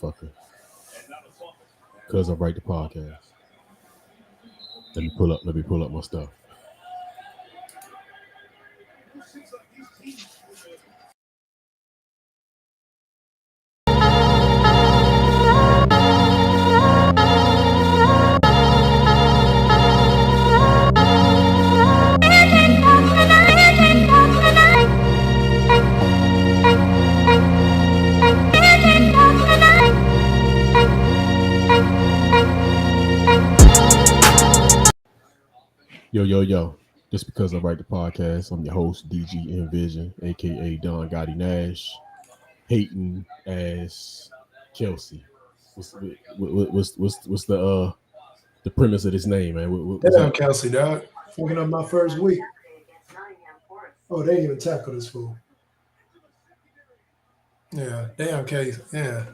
fucker. Cause I write the podcast. Let me pull up my stuff. Yo, yo, yo. Just because I write the podcast, I'm your host, DGN Vizhen, aka Don Gotti Nash, hating ass Kelsey. What's the premise of this name, man? What's Damn, up? Kelsey, dog. Fucking up my first week. Oh, they didn't even tackle this fool. Yeah, damn, Casey. Yeah.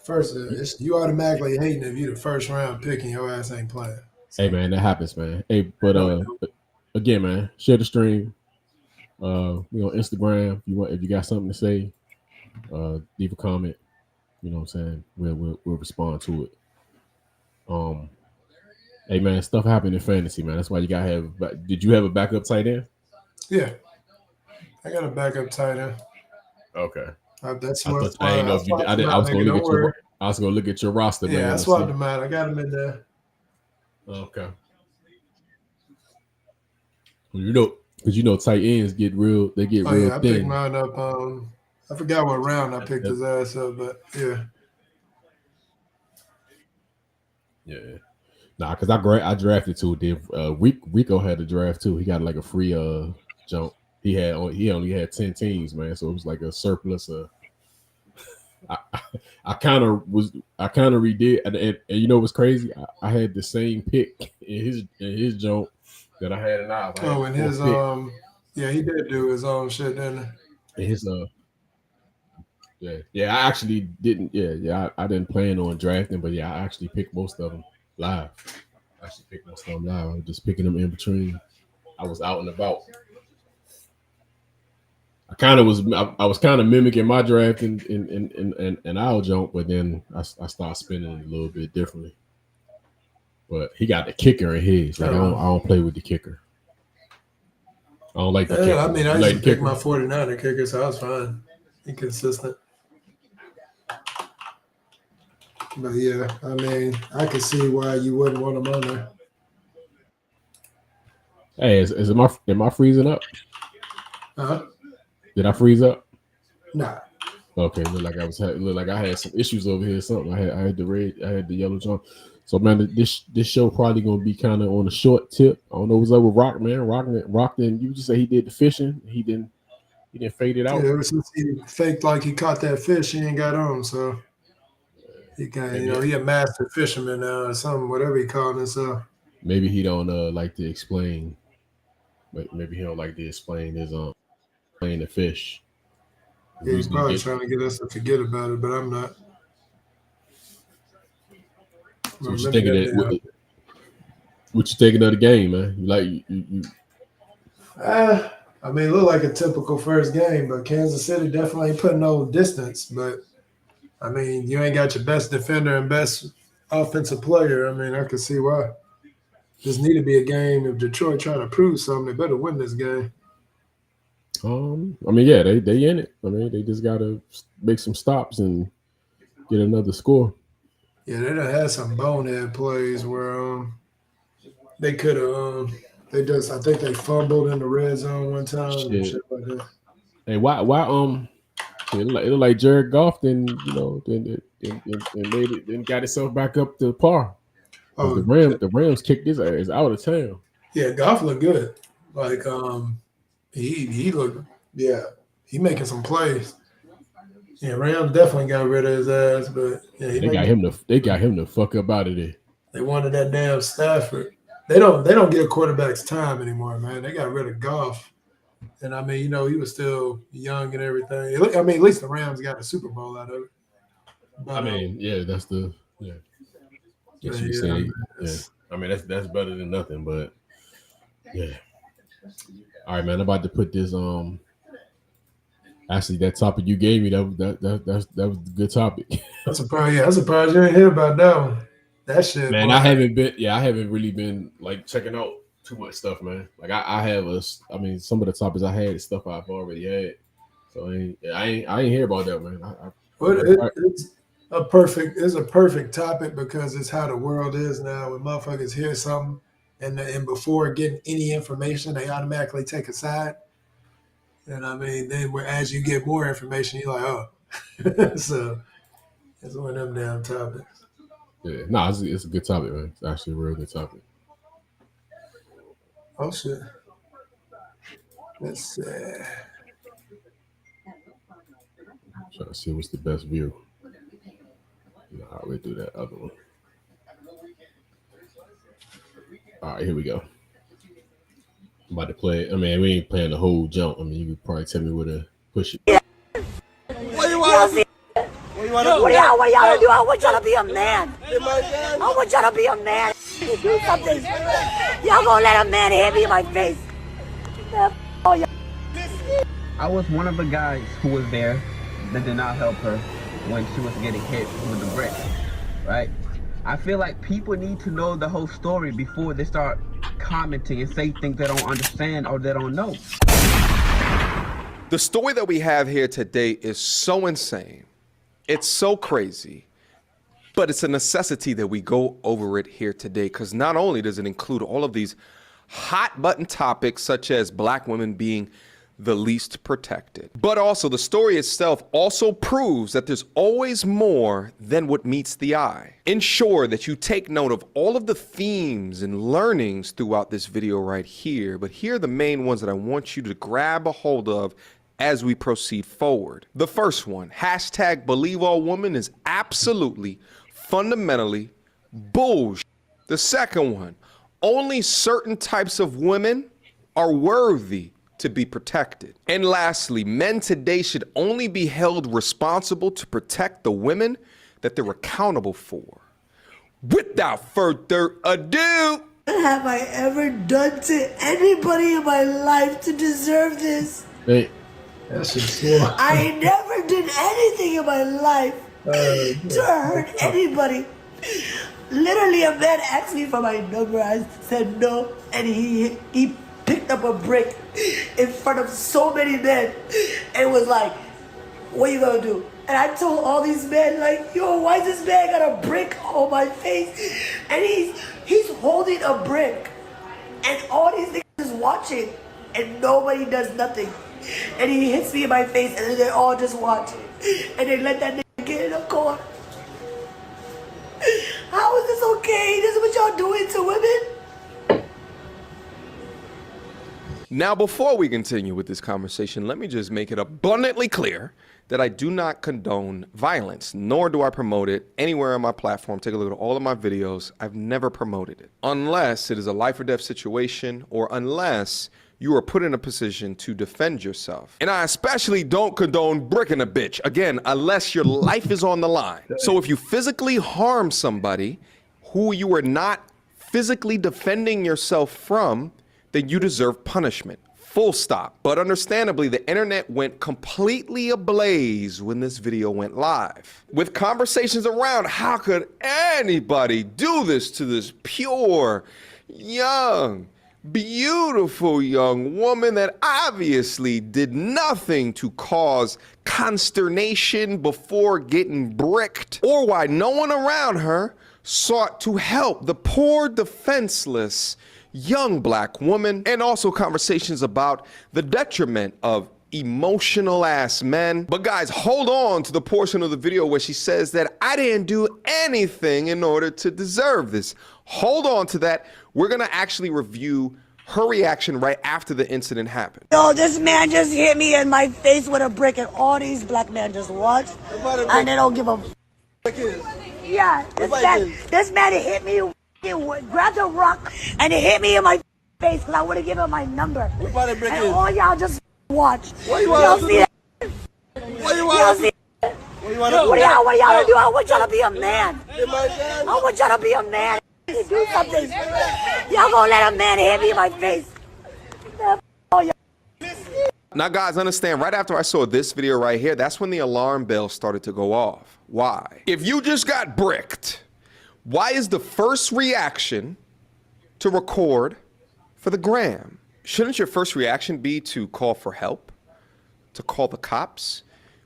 First, you automatically hating if you the first round pick and your ass ain't playing. Hey So, man, that happens, man. Hey, but no, it don't. again, man, share the stream. We on Instagram. If you got something to say, leave a comment. You know what I'm saying? We'll respond to it. Um, hey man, stuff happened in fantasy, man. That's why you gotta have. Did you have a backup tight end? Yeah, I got a backup tight end. Okay. That's I what thought I why didn't know I if you. swapped him I out, was gonna nigga. look Don't at your. worry. I was gonna look at your roster, Yeah, I man, and swapped see. him out. I got him in there. Okay. Because tight ends get real. They get Oh real yeah, I picked thin. mine up. I forgot what round I picked Yep. his ass up, but yeah. Yeah. Nah, because I drafted too. Did Rico had a draft too. He got like a free jump. He only had 10 teams, man. So it was like a surplus of. I, I kind of redid, and you know what's crazy? I had the same pick in his jump that I had in ours. I had Oh, the and fourth his pick yeah, he did do his own shit, didn't he? in his yeah. I actually didn't I didn't plan on drafting, but yeah, I actually picked most of them live. I actually picked most of them live. I was just picking them in between. I was out and about. I was kind of mimicking my draft in our jump, but then I started spinning it a little bit differently. But he got the kicker in his. Like I don't play with the kicker. I don't like the Yeah, I kicker. mean, I You used like to the pick kicker? my 49er kicker, so I was fine. Inconsistent. But yeah, I mean, I could see why you wouldn't want him on there. Hey, am I freezing up? Huh? Did I freeze up? Nah. Okay, look like I had some issues over here. Or something I had the red, I had the yellow jump. So man, this show probably gonna be kind of on a short tip. I don't know what's up with Rock, man. Rock didn't. You just say he did the fishing. He didn't fade it Yeah, out. ever since he faked like he caught that fish, he ain't got on. So he got, Maybe he a master fisherman now or something, whatever he called himself. maybe he don't like to explain. But maybe he don't like to explain his playing the fish. Yeah, he's Usually probably get. trying to get us to forget about it, but I'm not. So what you Remember thinking that that? damn. What you thinking of the game, man? You like you I mean, it looked like a typical first game, but Kansas City definitely ain't putting no distance. But I mean, you ain't got your best defender and best offensive player. I mean, I can see why. This need to be a game. If Detroit trying to prove something, they better win this game. I mean, yeah, they in it. I mean, they just gotta make some stops and get another score. Yeah, they done had some bonehead plays where they could have I think they fumbled in the red zone one time and Shit. shit like that. Hey, why shit, it look like Jared Goff then made it then got itself back up to par because Oh the Rams kicked his ass out of town. yeah, Goff looked good. Like he looked yeah, he making some plays. Yeah, Rams definitely got rid of his ass, but yeah, he making. They got him the fuck up out of there. They wanted that damn Stafford. They don't give quarterbacks time anymore, man. They got rid of Goff. And I mean, he was still young and everything. I mean, at least the Rams got a Super Bowl out of it. I But mean, yeah, that's the yeah. Guess you could yeah, I say mean, yeah. I mean that's better than nothing, but yeah. All right, man. I'm about to put this Actually, that topic you gave me, that was a good topic. I'm surprised you didn't hear about that one. That shit, Man, boy. I haven't really been like checking out too much stuff, man. Like I mean, some of the topics I had is stuff I've already had. So I ain't hear about that, man. It's a perfect topic because it's how the world is now. When motherfuckers hear something and before getting any information, they automatically take a side. And I mean, then as you get more information, you're like, oh. So it's one of them damn topics. Yeah, no, it's a good topic, man. It's actually a real good topic. Oh shit. Let's see. Trying to see what's the best view. Nah, we do that other one. All right, here we go. I'm about to play it. I mean, we ain't playing the whole jump. I mean, you could probably tell me where to push it. What do y'all do? I want y'all to be a man. I want y'all to be a man. Do something. Y'all gonna let a man hit me in my face. I was one of the guys who was there that did not help her when she was getting hit with the brick, right? I feel like people need to know the whole story before they start commenting and say things they don't understand or they don't know. The story that we have here today is so insane. It's so crazy, but it's a necessity that we go over it here today because not only does it include all of these hot button topics such as black women being the least protected, but also the story itself also proves that there's always more than what meets the eye. Ensure that you take note of all of the themes and learnings throughout this video right here, but here are the main ones that I want you to grab a hold of as we proceed forward. The first one, #BelieveAllWomen, is absolutely, fundamentally bullshit. The second one, only certain types of women are worthy to be protected. And lastly, men today should only be held responsible to protect the women that they're accountable for. Without further ado, What have I ever done to anybody in my life to deserve this? Hey, That's just cool. I never did anything in my life to hurt anybody. Literally, a man asked me for my number. I said no, and he picked up a brick in front of so many men and was like, what you gonna do? And I told all these men, like, yo, why this man got a brick on my face? And he's holding a brick, and all these niggas is watching, and nobody does nothing. And he hits me in my face, and then they all just watch. And they let that nigga get in the car. How is this okay? This is what y'all doing to women? now before we continue with this conversation, let me just make it abundantly clear that I do not condone violence, nor do I promote it anywhere on my platform. Take a look at all of my videos. I've never promoted it, unless it is a life or death situation, or unless you are put in a position to defend yourself. And I especially don't condone bricking a bitch, again, unless your life is on the line. So if you physically harm somebody who you are not physically defending yourself from, then you deserve punishment. Full stop. But understandably, the internet went completely ablaze when this video went live, with conversations around how could anybody do this to this pure, young, beautiful young woman that obviously did nothing to cause consternation before getting bricked, or why no one around her sought to help the poor, defenseless young black woman, and also conversations about the detriment of emotional ass men. But guys, hold on to the portion of the video where she says that I didn't do anything in order to deserve this. Hold on to that. We're gonna actually review her reaction right after the incident happened. Yo, this man just hit me in my face with a brick, and all these black men just watch, and they don't give a yeah, this man hit me, grabbed a rock, and he hit me in my face because I would have given him my number. And all y'all just watch. Y'all see that? Y'all see that? What do y'all do? I want y'all to be a man. I want y'all to be a man. Do something. Y'all gonna let a man hit me in my face. Now, guys, understand, right after I saw this video right here, that's when the alarm bell started to go off. Why? If you just got bricked, why is the first reaction to record for the gram? Shouldn't your first reaction be to call for help, to call the cops?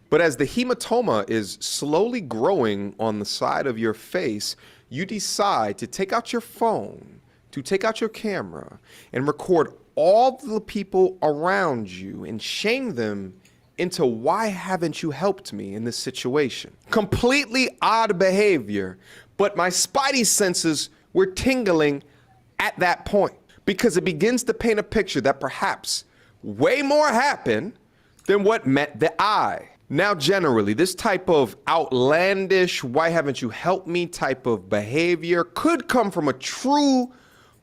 But as the hematoma is slowly growing on the side of your face, you decide to take out your phone, to take out your camera, and record all the people around you and shame them into why haven't you helped me in this situation? Completely odd behavior, but my spidey senses were tingling at that point because it begins to paint a picture that perhaps way more happened than what met the eye. Now, generally, this type of outlandish, why haven't you helped me type of behavior could come from a true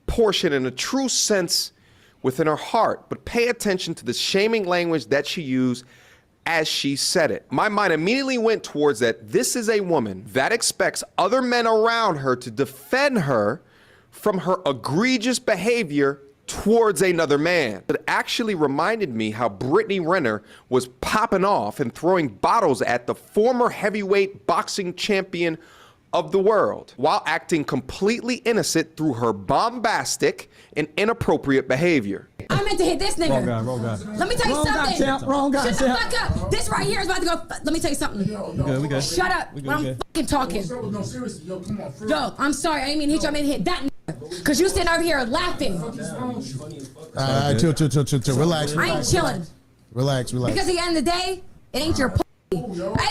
portion and a true sense within her heart. But pay attention to the shaming language that she used as she said it. My mind immediately went towards that this is a woman that expects other men around her to defend her from her egregious behavior towards another man. It actually reminded me how Brittany Renner was popping off and throwing bottles at the former heavyweight boxing champion of the world while acting completely innocent through her bombastic and inappropriate behavior. I meant to hit this nigga. Wrong guy. Let me tell you Wrong something. guy, champ. Wrong guy, Shut the champ. fuck up. This right here is about to go. Let me tell you something. We good. Shut up when I'm fucking talking. No, seriously, yo, come on. Yo, I'm sorry. I didn't mean to hit you. I meant to hit that nigga. Because you sitting over here laughing. Chill. Relax. I ain't chilling. Relax. Because at the end of the day, it ain't your Hey,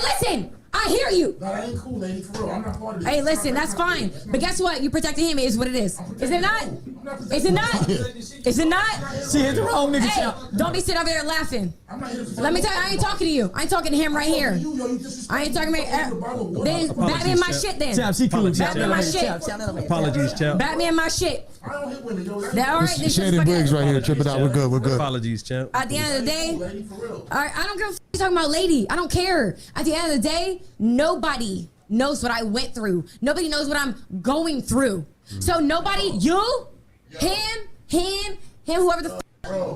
listen. I hear you. That ain't cool, lady. For real, I'm not part of this. Hey, listen, that's fine. But guess what? You protecting him is what it is. Is it not? Is it not? Is it not? She hit the wrong nigga. Hey, don't be sitting over there laughing. Let me tell you, I ain't talking to you. I ain't talking to him right here. I ain't talking to Then bat me in my shit then. Champ, she cool. Bat me in my shit. Apologies, champ. Bat me in my shit. I don't hit women, yo. All right, then Shady shit's Briggs fucking- right here. Trip it out. We're good. Apologies, champ. At the end of the day, all right, I don't give a f- you talking about lady. I don't care. At the end of the day, nobody knows what I went through. Nobody knows what I'm going through. So nobody, you, him, whoever the f-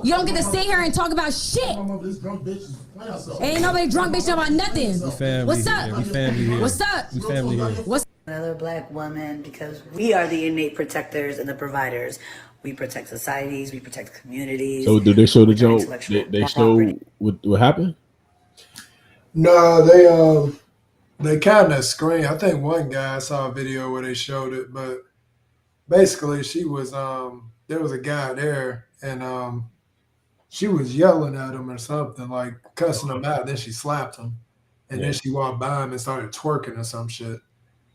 you don't get to sit here and talk about shit. Ain't nobody drunk bitch about nothing. What's up? We family here. What's up? We family here. What's Another black woman, because we are the innate protectors and the providers. We protect societies, we protect communities. So do they show the joke? intellectual They show property. what happened? No, they kind of screen. I think one guy I saw a video where they showed it, but basically she was there was a guy there and she was yelling at him or something, like cussing him out. Then she slapped him, and then she walked by him and started twerking or some shit.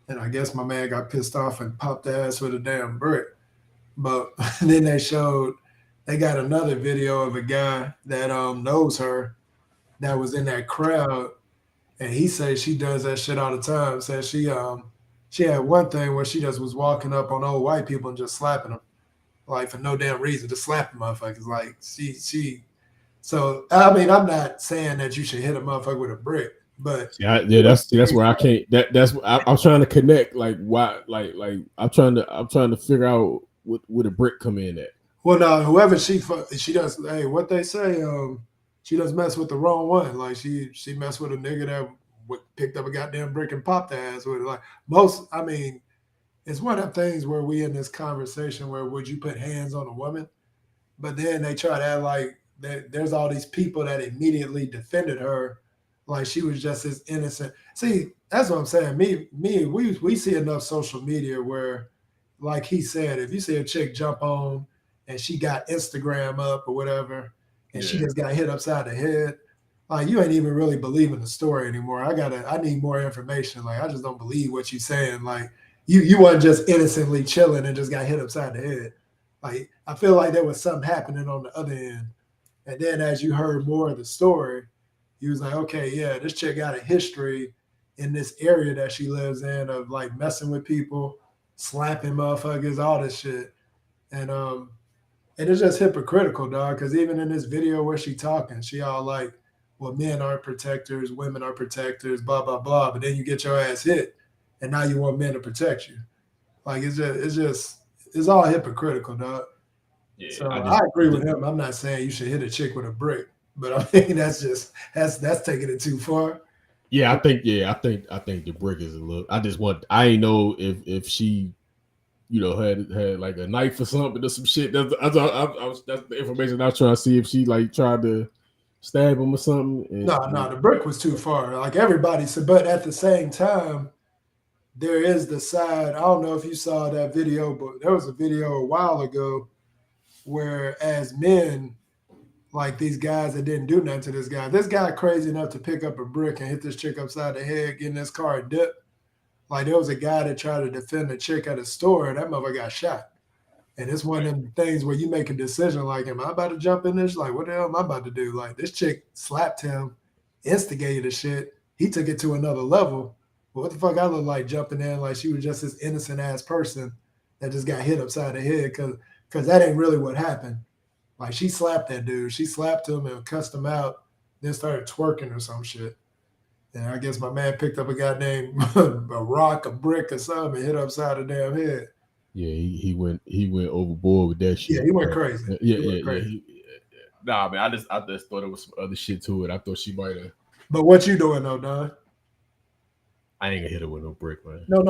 And I guess my man got pissed off and popped the ass with a damn brick. But then they got another video of a guy that knows her that was in that crowd, and he says she does that shit all the time. Says she had one thing where she just was walking up on old white people and just slapping them, like for no damn reason, just slapping motherfuckers. Like she. So I mean, I'm not saying that you should hit a motherfucker with a brick, but that's where I can't. I'm trying to connect. Like why? Like I'm trying to figure out where the brick come in at. Well, no, whoever she does. Hey, what they say? She does mess with the wrong one. Like she messed with a nigga that picked up a goddamn brick and popped the ass with it. Like most, I mean, it's one of the things where we in this conversation where would you put hands on a woman? But then they try to act like there's all these people that immediately defended her, like she was just as innocent. See, that's what I'm saying. We see enough social media where, like he said, if you see a chick jump on and she got Instagram up or whatever, and she just got hit upside the head, like you ain't even really believing the story anymore. I need more information. Like I just don't believe what you're saying. Like you weren't just innocently chilling and just got hit upside the head. Like I feel like there was something happening on the other end. And then as you heard more of the story, you was like, okay, yeah, this chick got a history in this area that she lives in of like messing with people, slapping motherfuckers, all this shit. And it's just hypocritical, dog, because even in this video where she talking, she all like, well, men aren't protectors, women are protectors, blah, blah, blah. But then you get your ass hit, and now you want men to protect you. Like, it's all hypocritical, dog. Yeah, So I agree with him. I'm not saying you should hit a chick with a brick. But I mean, that's taking it too far. Yeah, I think the brick is a little. I ain't know if she, had like a knife or something or some shit. That's the information I was trying to see if she like tried to stab him or something. No, the brick was too far. Like everybody said, but at the same time, there is the side. I don't know if you saw that video, but there was a video a while ago where, as men, like these guys that didn't do nothing to this guy crazy enough to pick up a brick and hit this chick upside the head, get in this car and dip. Like there was a guy that tried to defend a chick at a store, and that motherfucker got shot. And it's one of them things where you make a decision like, am I about to jump in this? Like, what the hell am I about to do? Like, this chick slapped him, instigated the shit. He took it to another level. But what the fuck I look like jumping in like she was just this innocent-ass person that just got hit upside the head? Because that ain't really what happened. Like, she slapped that dude. She slapped him and cussed him out, then started twerking or some shit. And I guess my man picked up a goddamn a rock, a brick, or something and hit upside the damn head. Yeah, he went overboard with that shit. Yeah, he went crazy. Yeah. Nah, man, I just thought there was some other shit to it. I thought she might have. But what you doing though, Don? I ain't gonna hit her with no brick, man. No.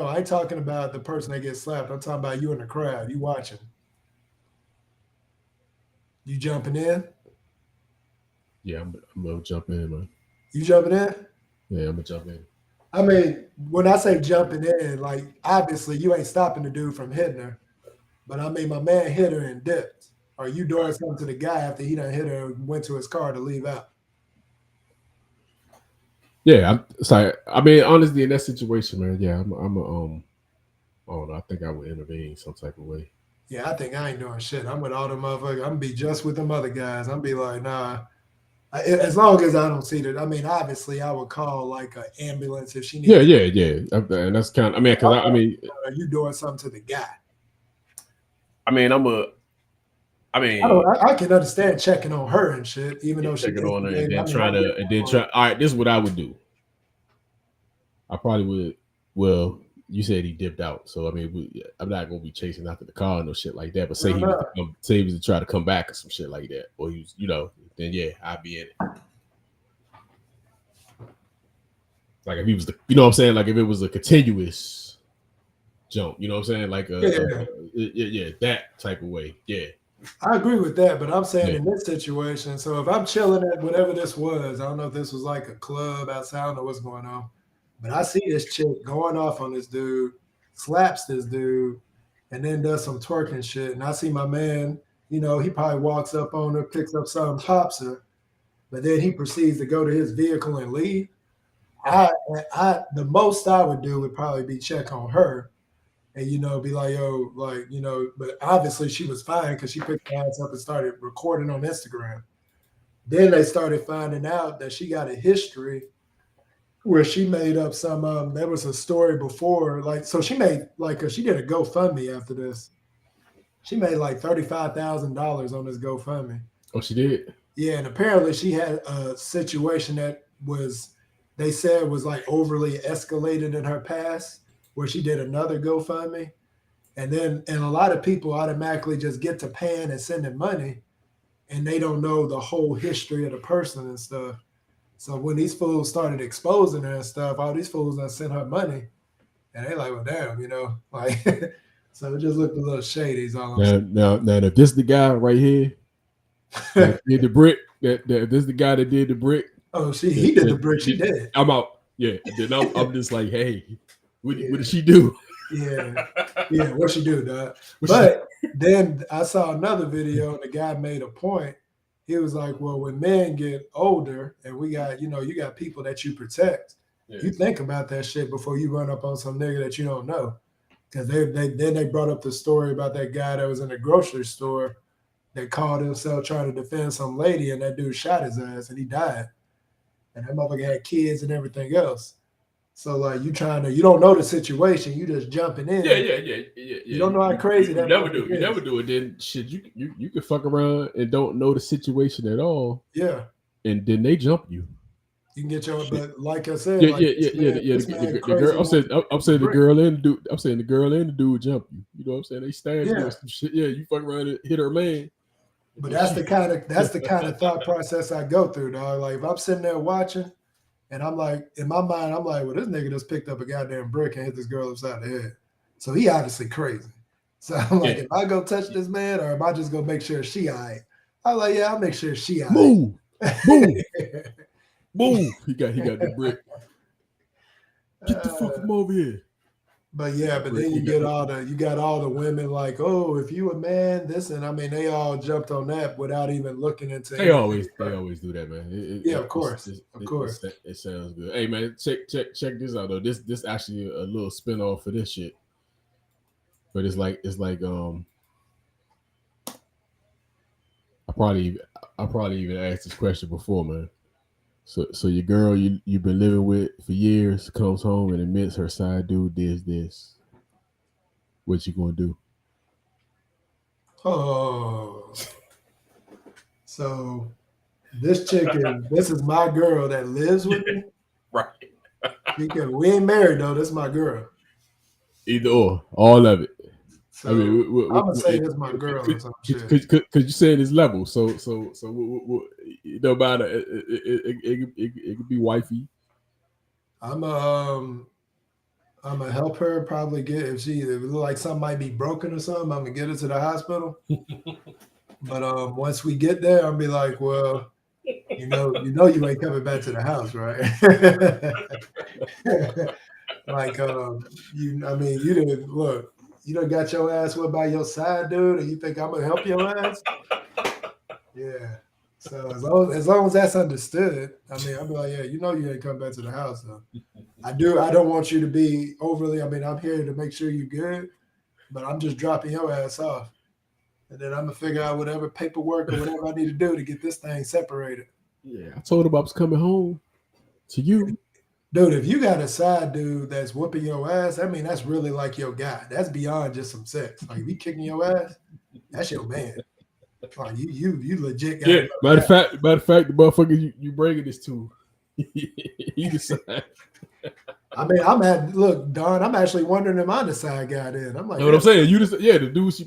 I ain't talking about the person that gets slapped. I'm talking about you in the crowd. You watching. You jumping in? Yeah, I'm gonna jump in, man. You jumping in? Yeah, I'm gonna jump in. I mean, when I say jumping in, like obviously you ain't stopping the dude from hitting her. But I mean, my man hit her and dipped. Are you doing something to the guy after he done hit her and went to his car to leave out? Yeah, I'm sorry. I mean, honestly, in that situation, man, yeah, I don't know. I think I would intervene some type of way. Yeah, I think I ain't doing shit. I'm with all the motherfuckers. I'm gonna be just with them other guys. I'm be like, nah. As long as I don't see that. I mean, obviously, I would call like an ambulance if she needs. Yeah. And that's kind of. I mean, because I mean, are you doing something to the guy? I mean, I can understand checking on her and shit, even though she checking on her and then try. All right, this is what I would do. I probably would. Well, you said he dipped out, so I mean, I'm not gonna be chasing after the car and no shit like that. But say he was to try to come back or some shit like that, or he was, then yeah, I'd be in it. Like if he was what I'm saying, like if it was a continuous jump, you know what I'm saying, like that type of way, yeah. I agree with that, but I'm saying in this situation, so if I'm chilling at whatever this was, I don't know if this was like a club outside, I don't know what's going on, but I see this chick going off on this dude, slaps this dude, and then does some twerking shit, and I see my man, he probably walks up on her, picks up something, pops her, but then he proceeds to go to his vehicle and leave. The most I would do would probably be check on her. And, be like, yo, like, but obviously she was fine because she picked her ass up and started recording on Instagram. Then they started finding out that she got a history where she made up some, there was a story before, like, so she made, like, cause she did a GoFundMe after this. She made like $35,000 on this GoFundMe. Oh, she did? Yeah, and apparently she had a situation that they said was like overly escalated in her past, where she did another GoFundMe. And a lot of people automatically just get to paying and sending money, and they don't know the whole history of the person and stuff. So when these fools started exposing her and stuff, all these fools that sent her money, and they like, well, damn, like, so it just looked a little shady. Now, if this the guy right here that did the brick, that this the guy that did the brick. Oh, he did the brick. She did. I'm out. Yeah. Then I'm just like, hey. What did she do? Yeah, what she do, dog? But then I saw another video, and the guy made a point. He was like, well, when men get older and we got, you got people that you protect, you think about that shit before you run up on some nigga that you don't know. Because they brought up the story about that guy that was in the grocery store that called himself trying to defend some lady, and that dude shot his ass and he died. And that motherfucker had kids and everything else. So like you don't know the situation, you just jumping in. Yeah. You don't know how crazy that is. You never do it. Then shit, you can fuck around and don't know the situation at all. Yeah. And then they jump you. You can get your, but like I said, The girl. I'm saying the girl and the dude. I'm saying the girl and the dude jump you. You know what I'm saying? They stab you or some shit. Yeah, you fuck around and hit her man. But that's the kind of thought process I go through, dog. Like if I'm sitting there watching, and I'm like, in my mind, I'm like, well, this nigga just picked up a goddamn brick and hit this girl upside the head. So he obviously crazy. So I'm like, if I go touch this man, or am I just gonna make sure she all right? I'm like, yeah, I'll make sure she all right. Move, move, move. He got the brick. Get the fuck from over here. But yeah, but then you got all the women like, oh, if you a man, this, and I mean, they all jumped on that without even looking into. They always do that, man. Of course. It sounds good. Hey, man, check this out though. This actually a little spinoff for this shit. But it's like I probably even asked this question before, man. So your girl you've been living with for years comes home and admits her side dude did this. What you gonna do? Oh, so this is my girl that lives with me, right? Because we ain't married though. This is my girl. Either or, all of it. So, I mean, I'm gonna say this is my girl. Because you said it's level. So no matter. It could be wifey. I'm gonna help her probably get if it look like something might be broken or something. I'm gonna get her to the hospital. But once we get there, I'll be like, well, you know, you ain't coming back to the house, right? Like, you didn't look. You done got your ass whipped by your side dude, and you think I'm gonna help your ass? Yeah. So as long as that's understood, I mean, I'll be like, yeah, you know, you ain't come back to the house. Though. I don't want you to be overly. I mean, I'm here to make sure you're good, but I'm just dropping your ass off, and then I'm gonna figure out whatever paperwork or whatever I need to do to get this thing separated. Yeah, I told him I was coming home to you. Dude, if you got a side dude that's whooping your ass, I mean, that's really like your guy. That's beyond just some sex. Like, if he kicking your ass, that's your man. Like, you legit got. Yeah, matter of fact, the motherfucker you bringing this to, he decide. I mean, look, Don, I'm actually wondering if I'm the side guy then. I'm like, you know what I'm saying? You just, the dude,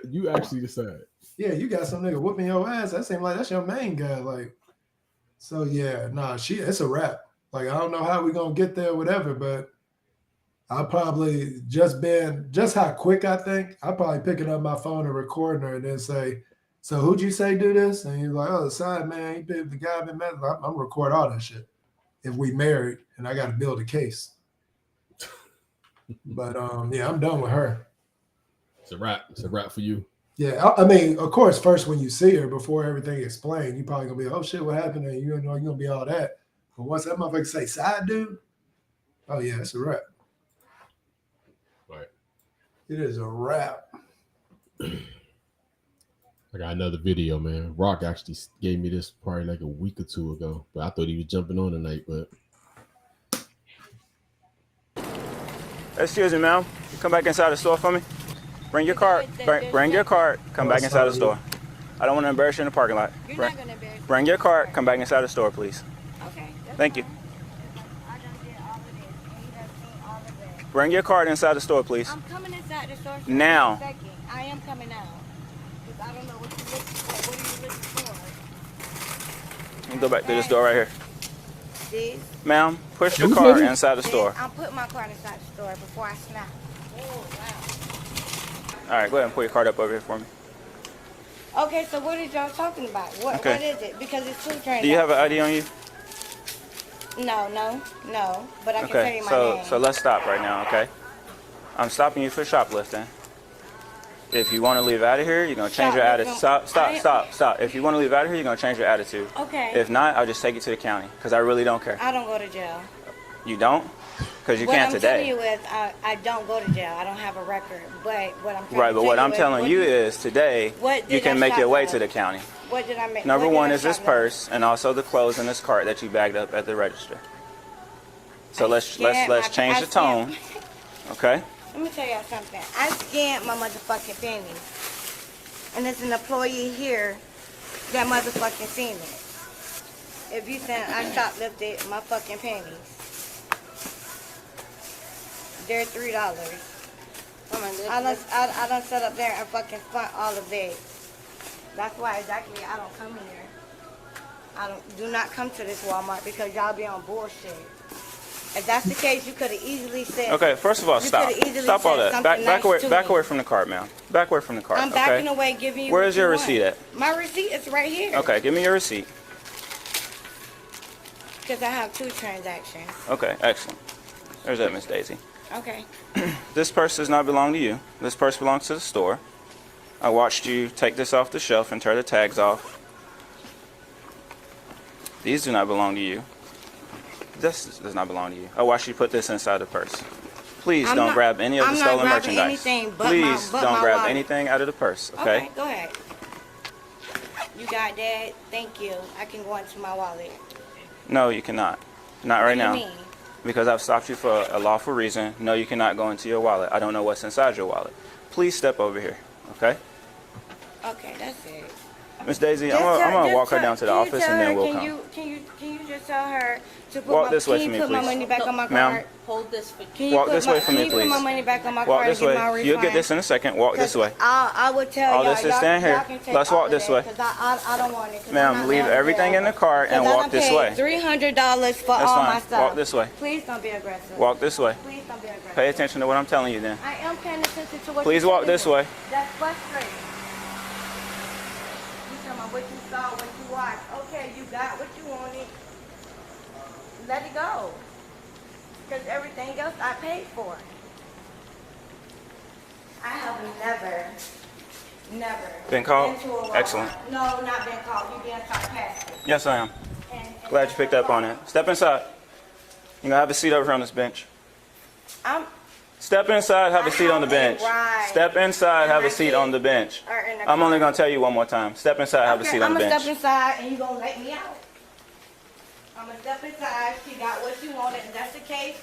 you actually decide. Yeah, you got some nigga whooping your ass. That seems like that's your main guy. Like, so yeah, nah, it's a wrap. Like, I don't know how we're going to get there, whatever, but I'll probably just how quick I think, I'll probably picking up my phone and recording her and then say, so who'd you say do this? And he's like, oh, the side man, the guy been mad. I'm going to record all that shit if we married and I got to build a case. But, yeah, I'm done with her. It's a wrap. It's a wrap for you. Yeah, I mean, of course, first when you see her, before everything explained, you probably going to be, oh, shit, what happened? And you're going to be all that. But once that motherfucker say side dude, oh yeah, it's a wrap. Right. It is a wrap. I got another video, man. Rock actually gave me this probably like a week or two ago, but I thought he was jumping on tonight. But excuse me, ma'am. Come back inside the store for me. Bring your card. Bring your card. Come back inside the store. I don't want to embarrass you in the parking lot. You're not going to embarrass me. Bring your card. Come back inside the store, please. Thank you. Bring your card inside the store, please. I'm coming inside the store. Now. I am coming out. I don't know what you're looking for. What are you looking for? Let me go back to this door right here. This? Ma'am, push the card inside the store. I'm putting my card inside the store before I snap. Oh, wow. All right, go ahead and put your card up over here for me. Okay, so what are y'all talking about? What is it? Because it's 2 transactions. Do you have an ID on you? No. But I can tell you my name. So let's stop right now, okay? I'm stopping you for shoplifting. If you want to leave out of here, you're going to change your attitude. Stop. If you want to leave out of here, you're going to change your attitude. Okay. If not, I'll just take you to the county because I really don't care. I don't go to jail. You don't? Because you can't today. What I'm telling you is I don't go to jail. I don't have a record. But what I'm right, but what I'm telling you is today you can make your way to the county. What did I make? Number one is this purse and also the clothes in this cart that you bagged up at the register. So let's change the tone. Okay? Let me tell y'all something. I scanned my motherfucking pennies. And there's an employee here that motherfucking seen it. If you think I shoplifted my fucking pennies. They're $3. I done set up there and fucking spent all of it. That's why exactly I don't come here. Do not come to this Walmart because y'all be on bullshit. If that's the case, you could have easily said. Okay, first of all, stop. Stop all that. Back away from the cart, ma'am. Back away from the cart. I'm backing away, giving you. Where's your receipt at? My receipt is right here. Okay, give me your receipt. Because I have 2 transactions. Okay, excellent. There's that, Miss Daisy. Okay. This purse does not belong to you. This purse belongs to the store. I watched you take this off the shelf and tear the tags off. These do not belong to you. This does not belong to you. I watched you put this inside the purse. Please don't grab any of the stolen merchandise. Please don't grab anything out of the purse, okay? Okay, go ahead. You got that? Thank you. I can go into my wallet. No, you cannot. Not right now. What do you mean? Because I've stopped you for a lawful reason. No, you cannot go into your wallet. I don't know what's inside your wallet. Please step over here, okay? Okay, that's it. Miss Daisy, I'm gonna walk her down to the office and then we'll come. Can you just tell her to put Walk this way for me, put my please. money back on my Ma'am. card? Hold this for Walk this way for me, Can you put please. my money back on my Walk card this and get my way. refund? You'll get this in a second. Walk this way. I would tell All y'all. this is staying here. Let's walk this way. Because I don't want it. Ma'am, leave everything in the car and walk this way. $300 for That's all my fine. stuff. Walk this way. Please don't be aggressive. Walk this way. Please don't be aggressive. Pay attention to what I'm telling you then. I am paying attention to what Please you're walk this telling me. way. That's frustrating. You tell me what you saw, what you watched. Okay, you got what you wanted. Let it go. Because everything else I paid for. I have never Been called? been to a Walmart. Excellent. No, not been called. You being sarcastic. Yes, I am. And Glad you picked up on it. Step inside. You're gonna have a seat over here on this bench. Step inside, have a seat on the bench. Step inside, have a seat on the bench. I'm only gonna tell you one more time. Step inside, have a seat on the bench. I'm gonna step inside and you gonna let me out. I'm gonna step inside. She got what she wanted. If that's the case,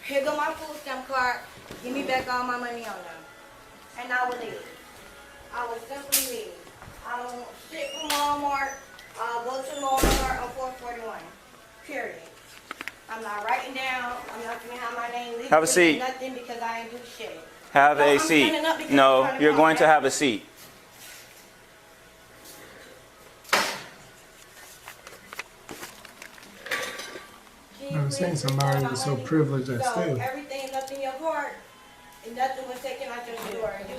here go my food stamp card. Give me back all my money on them. And I will leave. I will simply leave. I don't want shit from Walmart. I'll go to Walmart on 441. Period. I'm not writing down. I'm not gonna have my name listed. Have a seat. Nothing because I ain't do shit. Have No, a I'm seat. standing up because No, I'm trying you're to going to talk. have a seat. I've seen somebody that's so privileged and So still. everything left in your cart, and nothing was taken out your drawer. You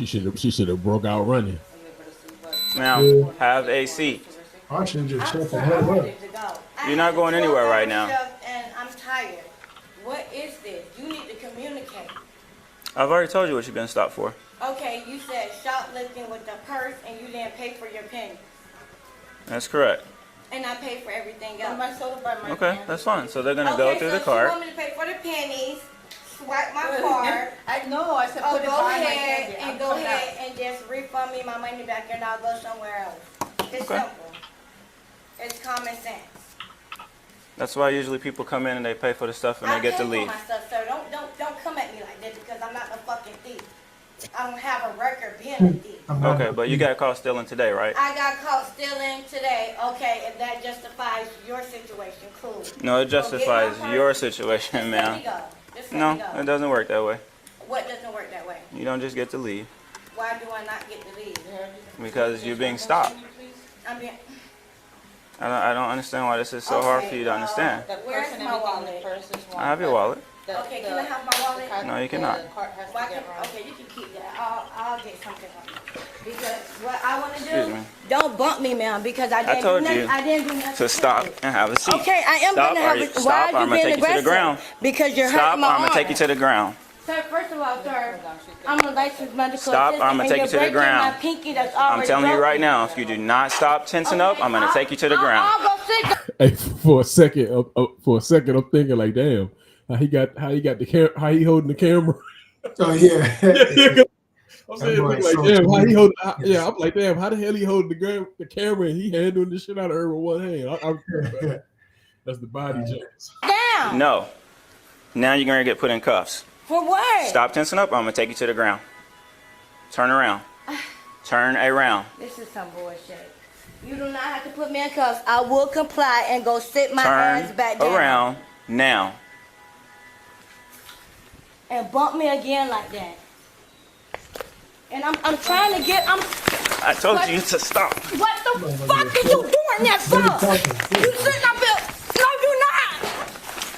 good? She should have broke out running. Ma'am, have a seat. I should just shut the hell up. You're not going anywhere right now. And I'm tired. What is this? You need to communicate. I've already told you what you've been stopped for. Okay, you said shoplifting with the purse, and you didn't pay for your penny. That's correct. And I paid for everything else. Okay, that's fine. So they're gonna go through the So cart. you want me to pay for the pennies, swipe my card. I know. I said Oh, put it go by my ahead candy. and go ahead and just refund me my money back, and I'll go somewhere else. It's Okay. simple. It's common sense. That's why usually people come in and they pay for the stuff and they get to leave. I pay for my stuff, sir. Don't come at me like that because I'm not no fucking thief. I don't have a record being a thief. Okay, but you got caught stealing today, right? I got caught stealing today. Okay, if that justifies your situation, cool. No, it justifies Go get my your purse. situation, Just let ma'am. me go. Just let No, me go. it doesn't work that way. What doesn't work that way? You don't just get to leave Why do I not get to leave? because you're being stopped. I'm being. I don't understand why this is so hard for you to understand. Where's my wallet? I have your wallet. Okay, can I have my wallet? No, you cannot. Why can, okay, you can keep that. I'll get something from you. Because what I want to Excuse do, me. don't bump me, ma'am, because I didn't told do nothing. you I didn't do nothing. To stop and have a seat. Okay, I am Stop, going to have or- a stop, Why or are I'm you gonna being take you to the aggressive? ground. Because you're Stop, hurting or my I'm gonna take you to the ground. Sir, first of all, sir, I'm a licensed medical Stop, or assistant, I'm gonna and take you you're to the breaking ground. My pinky that's I'm already telling you broken. right now, if you do not stop tensing up, I'm gonna take you to the ground. I'll go sit down. Hey, for a second, I'm thinking like, damn, how he got the how he holding the camera? Oh yeah. I'm saying, like, damn, how he hold? Yeah, I'm like, damn, how the hell he holding the camera and he handling the shit out of her with one hand? That's the body jumps. Down. No. Now you're gonna get put in cuffs. For what? Stop tensing up, or I'm gonna take you to the ground. Turn around. Turn around. This is some bullshit. You do not have to put me in cuffs. I will comply and go sit my Turn ass back down. around now. And bump me again like that. And I'm trying to get. I told you to stop. What the fuck are you doing that for? You sitting up here? No, you're not.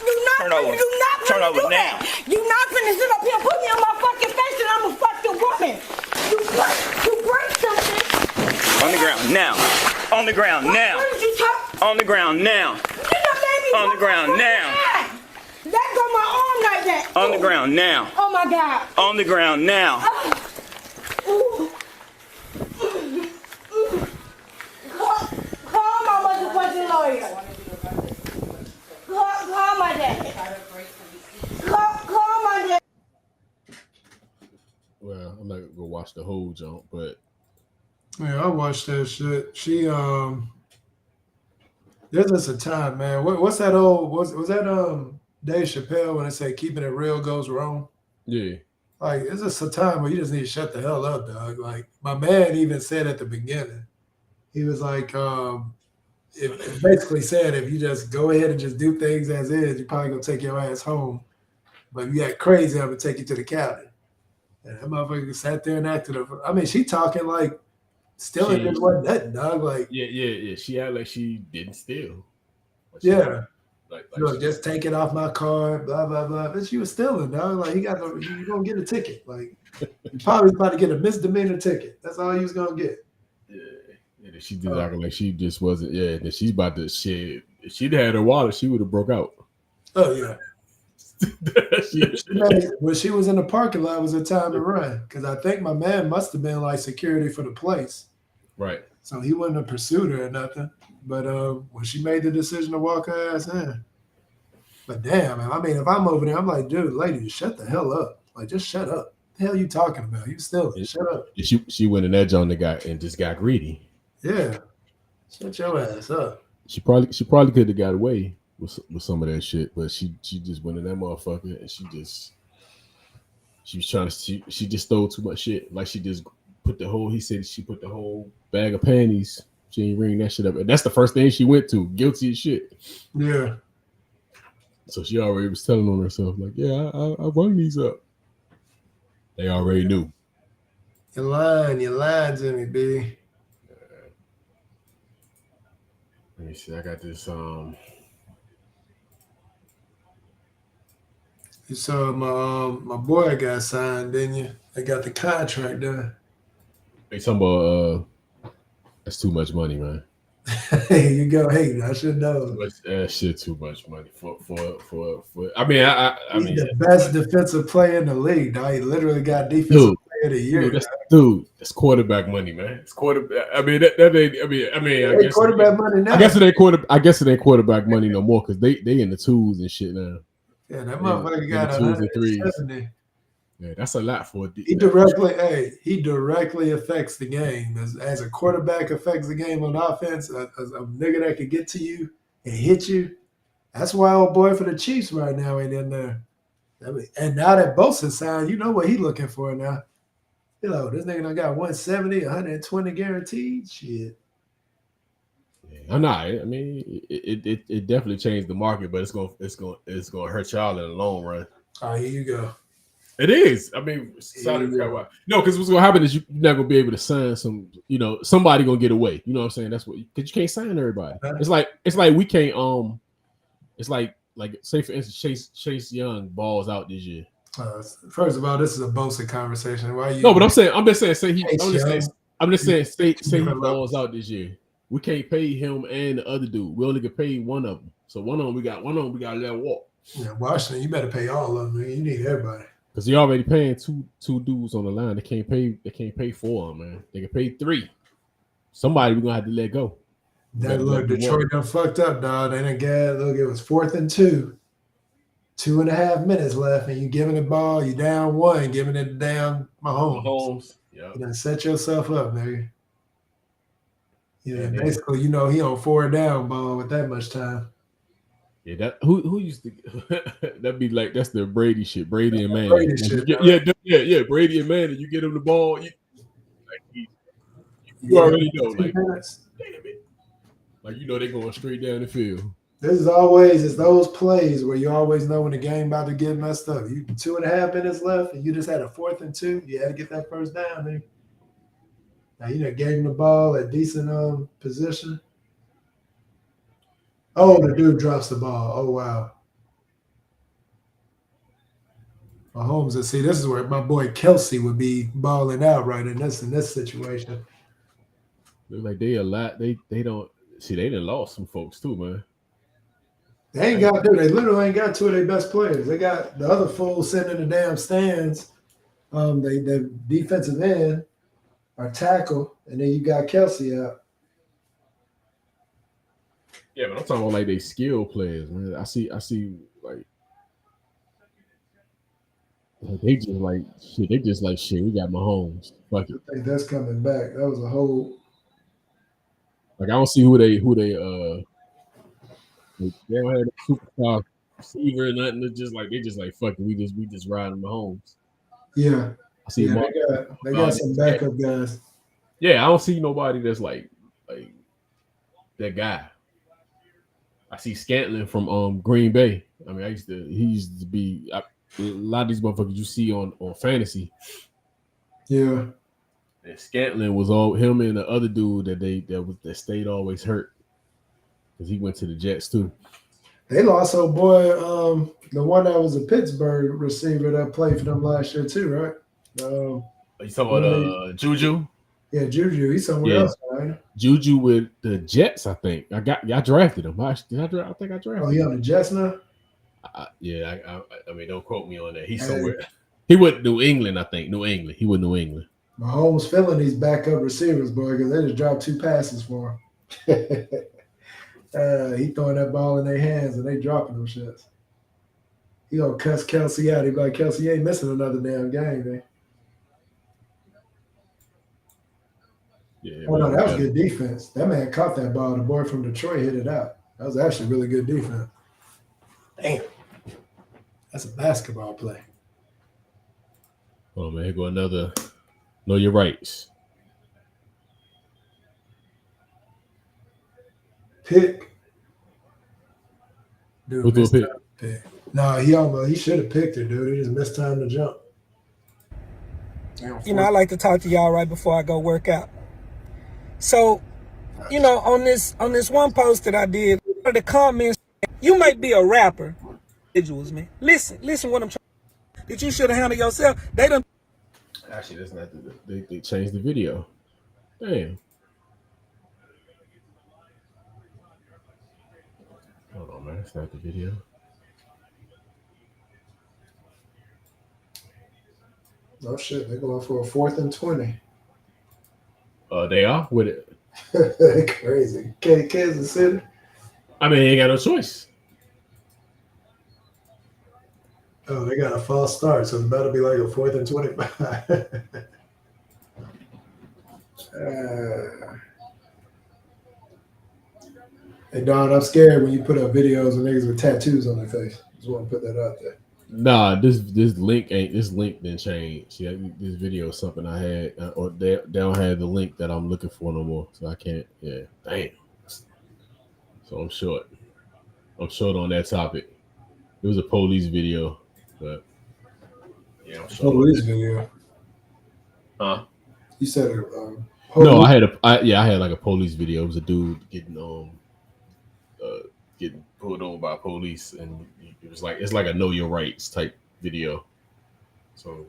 You're not. Turn over. You're not. Turn over do now. That. You're not finna sit up here and put me on my fucking face and I'ma fuck your woman. You break something. On the ground now. On the ground now. What did you talk? On the ground now. You done made me On the ground now. That go my arm like that. On the ground now. Oh my God. On the ground now. Call my motherfucking lawyer. Call my dad. Call my dad. Well, I'm not gonna go watch the whole jump, but yeah, I watched that shit. She there's just a time, man. What's that old? Was that Dave Chappelle when they say keeping it real goes wrong? yeah. Like, it's just a time where you just need to shut the hell up, dog. Like, my man even said at the beginning, he was like, it basically said if you just go ahead and just do things as is, you're probably gonna take your ass home. But if you act crazy, I'm gonna take you to the county. And that motherfucker sat there and acted. I mean, she talking like stealing just wasn't nothing, dog. Like, yeah. She acted like she didn't steal. Yeah. Like Look, just take it off my card, blah blah blah. But she was stealing, dog. Like, you gonna get a ticket. Like, you probably about to get a misdemeanor ticket. That's all you was gonna get. Yeah, she did acting like she just wasn't. Yeah, that she's about to shit. If she'd had her wallet, she would have broke out. Oh yeah. When she was in the parking lot, was a time to run because I think my man must have been like security for the place, right? So he wouldn't have pursued her or nothing. But when she made the decision to walk her ass in, but damn, I mean, if I'm over there, I'm like, dude, lady, shut the hell up. Like, just shut up. What the hell are you talking about? You still shut up. She went in that joint and just got greedy. Yeah, shut your ass up. She probably could have got away with some of that shit, but she just went in that motherfucker and she was trying to she just stole too much shit. Like, she just put the whole. He said she put the whole bag of panties. She ain't ring that shit up. And that's the first thing she went to. Guilty as shit. Yeah. So she already was telling on herself, like, yeah, I rung these up. They already knew. You're lying to me, B. Let me see. I got this. You saw my boy got signed, didn't you? They got the contract done. They talking about that's too much money, man. Hey, you go hating. I should know. That shit too much money for. I mean, I He's mean, the best defensive player in the league. Dog. He literally got defensive player of the year. That's quarterback money, man. It's quarterback. I mean, that ain't. I mean, I guess quarterback money now. I guess it ain't quarterback money no more because they in the twos and shit now. Yeah, that motherfucker got 170. Yeah, that's a lot for a he directly affects the game. As a quarterback affects the game on offense, a nigga that could get to you and hit you. That's why old boy for the Chiefs right now ain't in there. I mean, and now that Bosa signed, you know what he looking for now. You know, this nigga done got 170, 120 guaranteed. Shit. I'm not. I mean, it definitely changed the market, but it's gonna hurt y'all in the long run. Oh, here you go. It is. I mean, no, because what's gonna happen is you're not gonna be able to sign some. You know, somebody gonna get away. You know what I'm saying? That's what because you can't sign everybody. It's like we can't. It's like say for instance, Chase Young balls out this year. First of all, this is a Bosa conversation. Why you? No, but I'm just saying say he balls out this year. We can't pay him and the other dude. We only can pay one of them. So one of them we got to let walk. Yeah, Washington, you better pay all of them. Man. You need everybody. Because he already paying two dudes on the line. They can't pay four of them, man. They can pay three. Somebody we're gonna have to let go. That look, Detroit done fucked up, dog. They done got look, it was 4th and 2. 2.5 minutes left, and you giving the ball, you down one, giving it down Mahomes. Yeah. You done set yourself up, nigga. Yeah, basically, you know, he on 4 down ball with that much time. Yeah, that who used to that'd be like that's the Brady shit, Brady and Manning. Brady shit, yeah, Brady and Manning. You get him the ball, you already know, like you know they going straight down the field. This is always it's those plays where you always know when the game about to get messed up. You 2.5 minutes left, and you just had a 4th and 2. You had to get that first down, man. Now you gave him the ball at decent position. Oh, the dude drops the ball. Oh wow. Mahomes, and see, this is where my boy Kelsey would be balling out right in this situation. Look like they a lot. They don't see they done lost some folks too, man. They ain't got They literally ain't got 2 of their best players. They got the other fools sitting in the damn stands. The defensive end, our tackle, and then you got Kelsey out. Yeah, but I'm talking about like they skill players, man. I see like they just like shit. They just like shit. We got Mahomes. Fuck it. I think that's coming back. That was a whole. Like I don't see who they they don't have a superstar receiver or nothing. It's just like they just like fuck it. We just riding Mahomes. Yeah. I see. Yeah, they got some backup guys. Yeah, I don't see nobody that's like that guy. I see Scantling from Green Bay. I mean, he used to be a lot of these motherfuckers you see on fantasy. Yeah. And Scantling was all him and the other dude that stayed always hurt because he went to the Jets too. They lost old boy, the one that was a Pittsburgh receiver that played for them last year too, right? You talking about Juju? Yeah, Juju. He's somewhere else, right? Juju with the Jets, I think. I drafted him. I think I drafted him. Oh, he on the Jets now? I mean, don't quote me on that. He's somewhere. He went New England, I think. New England. He went New England. Mahomes feeling these backup receivers, boy, because they just dropped 2 passes for him. He throwing that ball in their hands and they dropping them shits. He gonna cuss Kelsey out. He be like, Kelsey, you ain't missing another damn game, man. Yeah, oh, no, that was good defense. That man caught that ball. The boy from Detroit hit it out. That was actually really good defense. Damn. That's a basketball play. Oh, man, here go another know your rights. Pick. Dude, Who's missed pick? time to pick. No, he should have picked it, dude. He just missed time to jump. You know, I like to talk to y'all right before I go work out. So, you know, on this one post that I did, one of the comments, you might be a rapper. Individuals, man. Listen what I'm trying. That you should have handled yourself. They don't. Actually, that's not they changed the video. Damn. Hold on, man. That's not the video. Oh shit, they're going for a 4th and 20. They are with it. Crazy. Kansas City. I mean, they ain't got no choice. Oh, they got a false start, so it better be like a 4th and 25. Hey Don, I'm scared when you put up videos of niggas with tattoos on their face. Just want to put that out there. Nah, this link didn't change. Yeah, this video is something I had, or they don't have the link that I'm looking for no more, so I can't. Yeah, damn. So I'm short. I'm short on that topic. It was a police video, but yeah, I'm short. Police video. Huh? You said no, I had like a police video. It was a dude getting pulled on by police, and it's like a know your rights type video. So,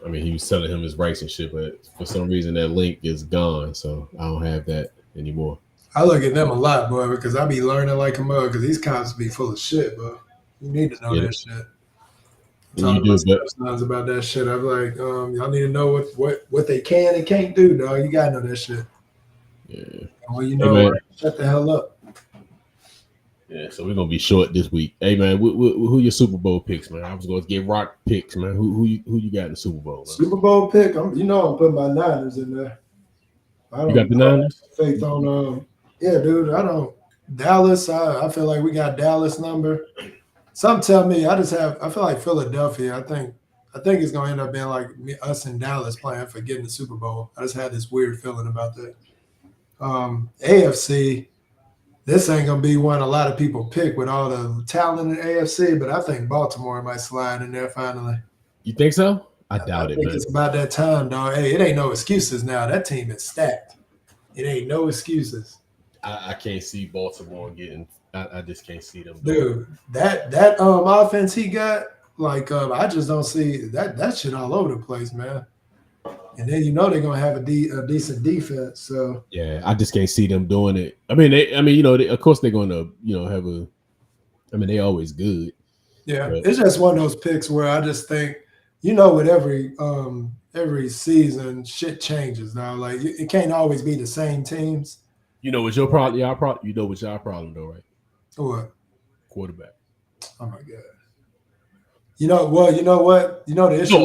I mean, he was telling him his rights and shit, but for some reason that link is gone, so I don't have that anymore. I look at them a lot, boy, because I be learning like a mug. Because these cops be full of shit, bro. You need to know that shit. Talking about that shit. I'm like, y'all need to know what they can and can't do, dog. You gotta know that shit. Yeah. Well, you know, shut the hell up. Yeah, so we're gonna be short this week. Hey man, who your Super Bowl picks, man? I was going to get rock picks, man. Who you got in the Super Bowl? Man? Super Bowl pick? I'm putting my Niners in there. You got the Niners? Faith on yeah, dude. I don't Dallas. I feel like we got Dallas number. Some tell me I feel like Philadelphia. I think it's gonna end up being like us and Dallas playing for getting the Super Bowl. I just had this weird feeling about that. AFC. this ain't gonna be one a lot of people pick with all the talent in the AFC, but I think Baltimore might slide in there finally. You think so? I doubt it, man. It's about that time, dog. Hey, it ain't no excuses now. That team is stacked. It ain't no excuses. I can't see Baltimore getting. I just can't see them. Dude, that offense he got, like I just don't see that shit all over the place, man. And then they're gonna have a decent defense. So yeah, I just can't see them doing it. I mean, of course they're gonna have a. I mean, they always good. Yeah, but it's just one of those picks where I just think, with every season, shit changes now. Like it can't always be the same teams. What's your problem? What's y'all problem though, right? What? Quarterback. Oh my god. You know what? The issue.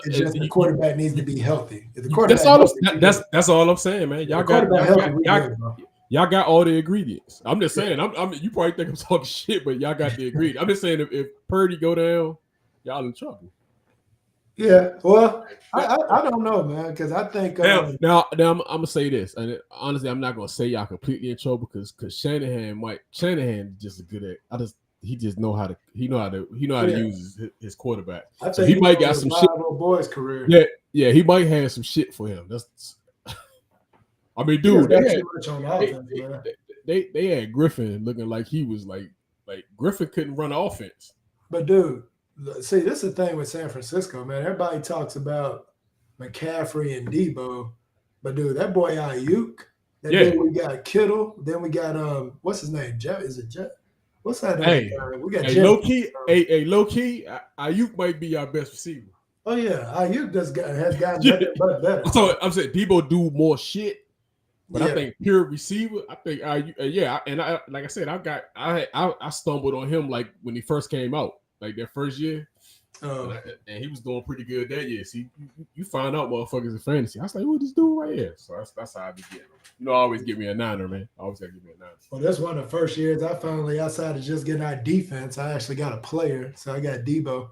It's just the quarterback needs to be healthy. If the quarterback that's all I'm saying, man. Y'all got all the ingredients. I'm just saying. You probably think I'm talking shit, but y'all got the ingredients. I'm just saying if Purdy go down, y'all in trouble. Yeah, well, I don't know, man, because I think now I'm gonna say this, and honestly, I'm not gonna say y'all completely in trouble because Shanahan just a good at. He just know how to use his quarterback. So he might got some shit. Boy's career. Yeah, he might have some shit for him. That's. I mean, dude, they had Griffin looking like he was like Griffin couldn't run offense. But dude. See, this is the thing with San Francisco, man. Everybody talks about McCaffrey and Debo, but dude, that boy Ayuk. Then we got Kittle. Then we got what's his name? Jet? Is it Jet? What's that name? We got low key. Low key. Ayuk might be our best receiver. Oh yeah, Ayuk has gotten better. So I'm saying Debo do more shit, but I think pure receiver. I think Ayuk. Like I said, I stumbled on him like when he first came out. Like that first year, and he was doing pretty good that year. See, you find out motherfuckers in fantasy. I was like, "Who this dude right here?" So that's how I be getting him. Always give me a niner, man. Always gotta give me a niner. Well, that's one of the first years I finally, outside of just getting our defense, I actually got a player. So I got Debo.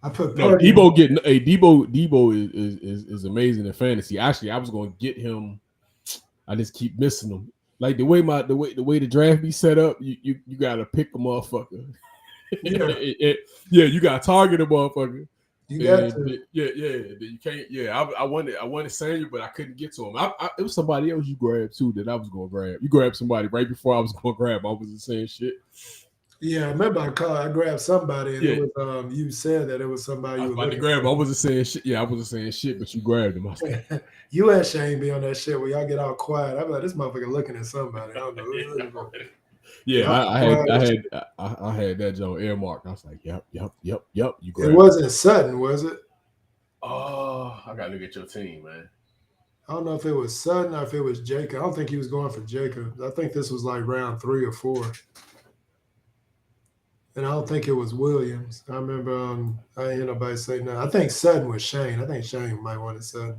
I put Debo getting Debo is amazing in fantasy. Actually, I was gonna get him. I just keep missing him. Like the way the draft be set up, you gotta pick a motherfucker. You got to target a motherfucker. You got to. You can't. Yeah, I wanted Samuel, but I couldn't get to him. It was somebody else you grabbed too that I was going to grab. You grabbed somebody right before I was going to grab. I wasn't saying shit. Yeah, I remember I grabbed somebody, and it was you said that it was somebody I was you were about to grab. I wasn't saying shit. Yeah, I wasn't saying shit, but you grabbed him. You and Shane be on that shit where y'all get all quiet. I'm like, this motherfucker looking at somebody. I don't know. Yeah, I had that Joe earmarked. I was like, yep. You grabbed it wasn't Sutton, was it? Oh, I gotta look at your team, man. I don't know if it was Sutton or if it was Jacob. I don't think he was going for Jacob. I think this was like round 3 or 4. And I don't think it was Williams. I remember I didn't hear nobody say nothing. I think Sutton was Shane. I think Shane might want to Sutton.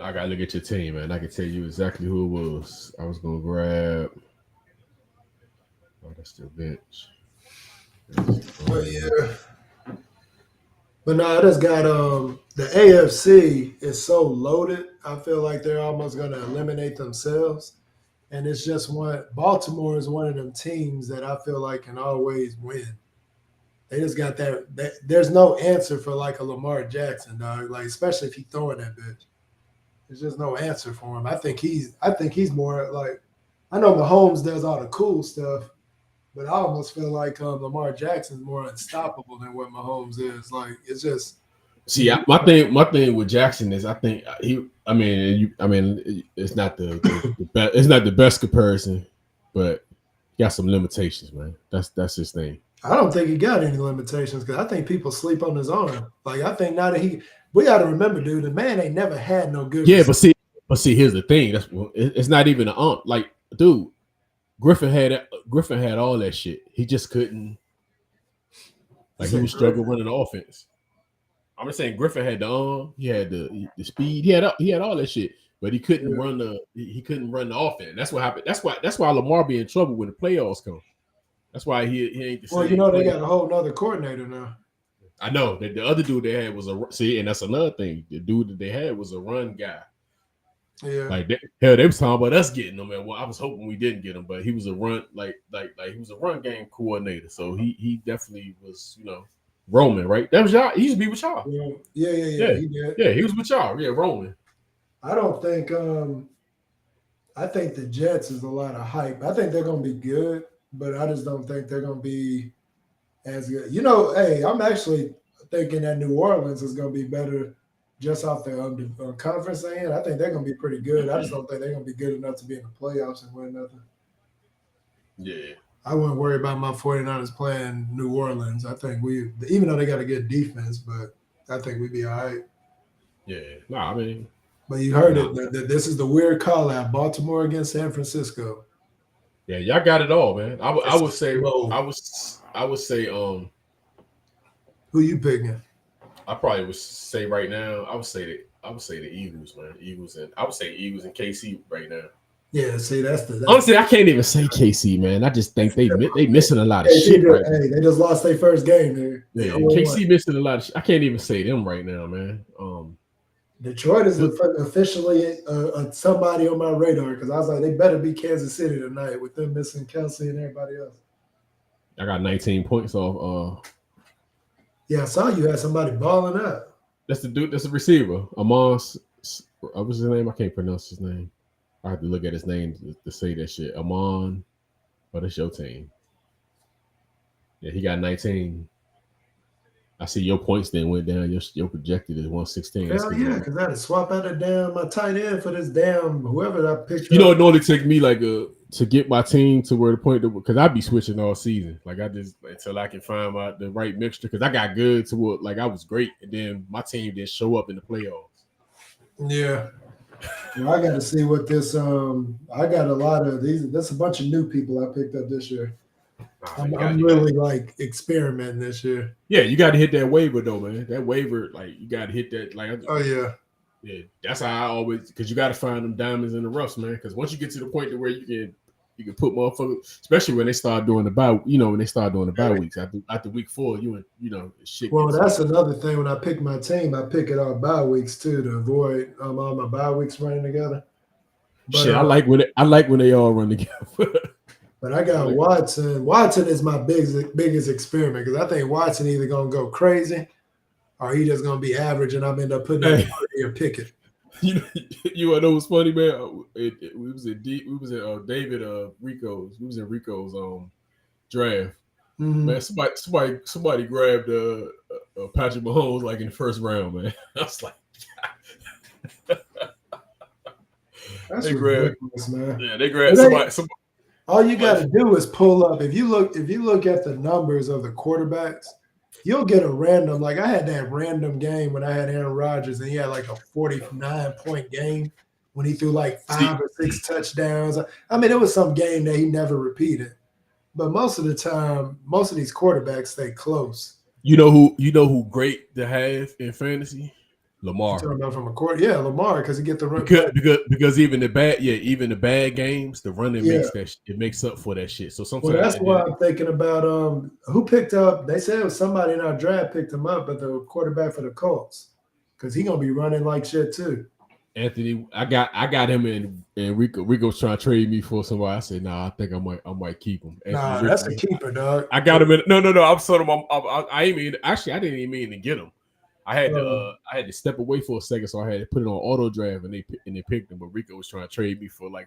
I gotta look at your team, man. I can tell you exactly who it was. I was gonna grab. Oh, that's the bench. Oh yeah. But no, I just got the AFC is so loaded. I feel like they're almost gonna eliminate themselves. And it's just Baltimore is one of them teams that I feel like can always win. They just got that there's no answer for like a Lamar Jackson, dog. Like, especially if he's throwing that bitch. There's just no answer for him. I think he's more like, I know Mahomes does all the cool stuff, but I almost feel like Lamar Jackson's more unstoppable than what Mahomes is. Like, it's just. See, my thing with Jackson is I think it's not the best comparison, but he got some limitations, man. That's his thing. I don't think he got any limitations because I think people sleep on his arm. Like, I think now that we got to remember, dude, the man ain't never had no good. Yeah, but see, here's the thing. It's not even an arm. Like, dude, Griffin had all that shit. He just couldn't. Like, he was struggling running the offense. I'm just saying Griffin had the arm, he had the speed, he had all that shit, but he couldn't run the offense. That's what happened. That's why Lamar be in trouble when the playoffs come. That's why he ain't the same. Well, they got a whole nother coordinator now. I know that the other dude they had was and that's another thing. The dude that they had was a run guy. Yeah. Like they was talking about us getting him, and well, I was hoping we didn't get him, but he was a run like he was a run game coordinator, so he definitely was, Roman, right? That was y'all. He used to be with y'all. Yeah. He did. Yeah, he was with y'all. Yeah, Roman. I don't think. I think the Jets is a lot of hype. I think they're gonna be good, but I just don't think they're gonna be as good. Hey, I'm actually thinking that New Orleans is gonna be better. Just off the conference end, I think they're going to be pretty good. I just don't think they're going to be good enough to be in the playoffs and win nothing. Yeah. I wouldn't worry about my 49ers playing New Orleans. I think even though they got a good defense, but I think we'd be all right. Yeah. No, I mean. But you heard it. This is the weird call out. Baltimore against San Francisco. Yeah, y'all got it all, man. I would say who you picking? I probably would say right now, I would say the Eagles, man. I would say Eagles and KC right now. Yeah, see, that's honestly, I can't even say KC, man. I just think they missing a lot of shit. Right now. They just lost their first game there. Yeah, KC missing a lot of shit. I can't even say them right now, man. Detroit is officially somebody on my radar because I was like, they better be Kansas City tonight with them missing Kelsey and everybody else. I got 19 points off. Yeah, I saw you had somebody balling up. That's the dude. That's the receiver. What's his name? I can't pronounce his name. I have to look at his name to say that shit. Amon, but it's your team. Yeah, he got 19. I see your points then went down. Your projected is 116. Hell yeah, because I had to swap out my tight end for this damn whoever I picked. It normally take me to get my team to where the point because I be switching all season. Like I just until I can find out the right mixture because I got good to what I was great and then my team didn't show up in the playoffs. Yeah. Well, I got to see what this. I got a lot of these. There's a bunch of new people I picked up this year. I'm really experimenting this year. Yeah, you got to hit that waiver though, man. That waiver, you got to hit that. Oh yeah. Yeah, that's how I always because you got to find them diamonds in the roughs, man. Because once you get to the point to where you can put motherfuckers, especially when they start doing the bye, when they start doing the bye weeks after week 4, shit. Well, that's another thing. When I pick my team, I pick it on bye weeks too to avoid all my bye weeks running together. But, shit, I like when they all run together. But I got Watson. Watson is my biggest experiment because I think Watson either gonna go crazy or he just gonna be average, and I'm end up putting him or Pickett. You know what's funny, man? We was in David Rico's. We was in Rico's draft. Mm-hmm. Man, somebody grabbed Patrick Mahomes in the first round, man. I was like, that's ridiculous, man. Yeah, they grabbed somebody. All you got to do is pull up. If you look at the numbers of the quarterbacks, you'll get a random. Like I had that random game when I had Aaron Rodgers, and he had a 49-point game when he threw 5 or 6 touchdowns. I mean, it was some game that he never repeated. But most of the time, most of these quarterbacks stay close. You know who great to have in fantasy? Lamar. You're talking about from a quarter, yeah, Lamar because he get the run because even the bad games, the running makes up for that shit. So sometimes that's why I'm thinking about who picked up. They said it was somebody in our draft picked him up, but the quarterback for the Colts because he's gonna be running like shit too. Anthony, I got him in Rico's trying to trade me for somebody. I said, nah, I think I might keep him. Nah, that's a keeper, dog. I got him in. No. I'm sort of. I didn't even mean to get him. I had to step away for a second, so I had to put it on auto draft, and they picked him. But Rico was trying to trade me for a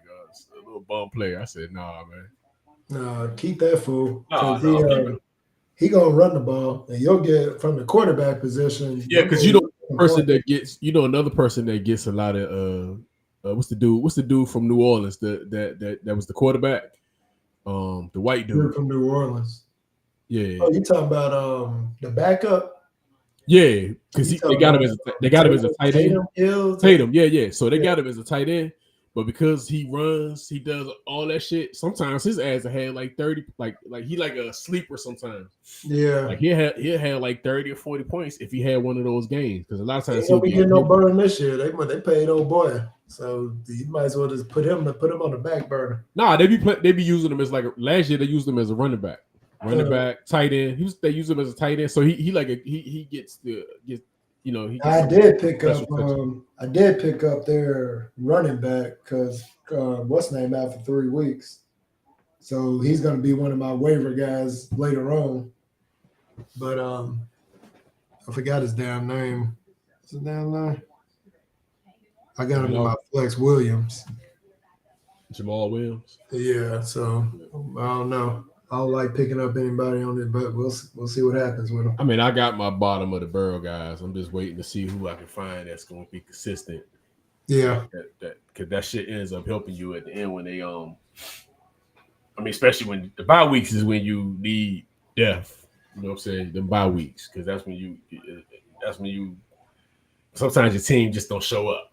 little bum player. I said, nah, man. Nah, keep that fool. He gonna run the ball, and you'll get from the quarterback position. Yeah, because another person that gets a lot of what's the dude from New Orleans that was the quarterback, the white dude from New Orleans. Yeah. Oh, you talking about the backup? Yeah, because they got him as a tight end. Tatum, yeah. So they got him as a tight end, but because he runs, he does all that shit. Sometimes his ass had 30, like he a sleeper sometimes. Yeah, he'll have 30 or 40 points if he had one of those games. Because a lot of times he'll be getting no burn this year. They paid old boy, so you might as well just put him on the back burner. Nah, they be using him as last year they used him as a running back. Running back, tight end. They use him as a tight end, so he gets you know, he. I did pick up their running back because what's his name out for 3 weeks, so he's going to be one of my waiver guys later on. But I forgot his damn name. What's his damn name? I got him in my flex, Williams. Jamal Williams. Yeah, so I don't know. I don't like picking up anybody on it, but we'll see what happens with them. I mean, I got my bottom of the barrel guys. I'm just waiting to see who I can find that's going to be consistent. Yeah, because that shit ends up helping you at the end when they I mean, especially when the bye weeks is when you need depth. You know what I'm saying? The bye weeks, because that's when you sometimes your team just don't show up.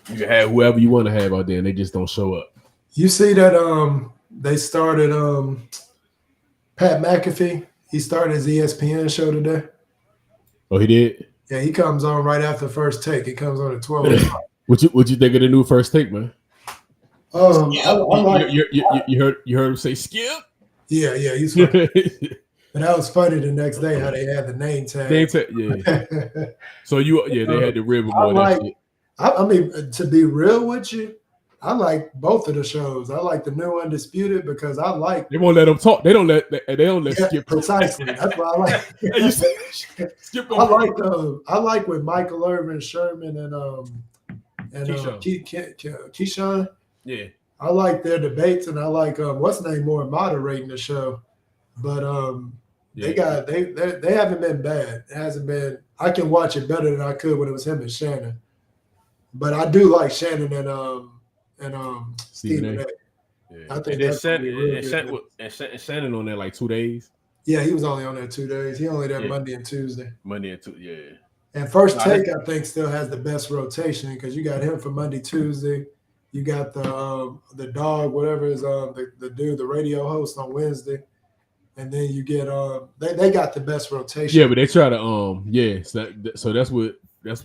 You can have whoever you want to have out there, and they just don't show up. You see that they started Pat McAfee. He started his ESPN show today. Oh, he did? Yeah, he comes on right after First Take. He comes on at 12 o'clock. What you think of the new First Take, man? You heard him say Skip? Yeah, he's funny. But that was funny the next day how they had the name tag. Yeah. So they had the rib on that shit. I mean, to be real with you, I like both of the shows. I like the new Undisputed because I like. They won't let them talk. They don't let Skip. Precisely. That's why I like. Skip. I like with Michael Irvin, Sherman, and Keyshawn. Yeah. I like their debates, and I like what's his name more moderating the show. But they haven't been bad. It hasn't been. I can watch it better than I could when it was him and Shannon. But I do like Shannon and Stephen A. Yeah. I think Shannon on there like 2 days. Yeah, he was only on there 2 days. He only there Monday and Tuesday. Yeah. And First Take, I think, still has the best rotation because you got him for Monday, Tuesday. You got the dog, whatever is the dude, the radio host on Wednesday. And then you get they got the best rotation. Yeah, but they try to so that's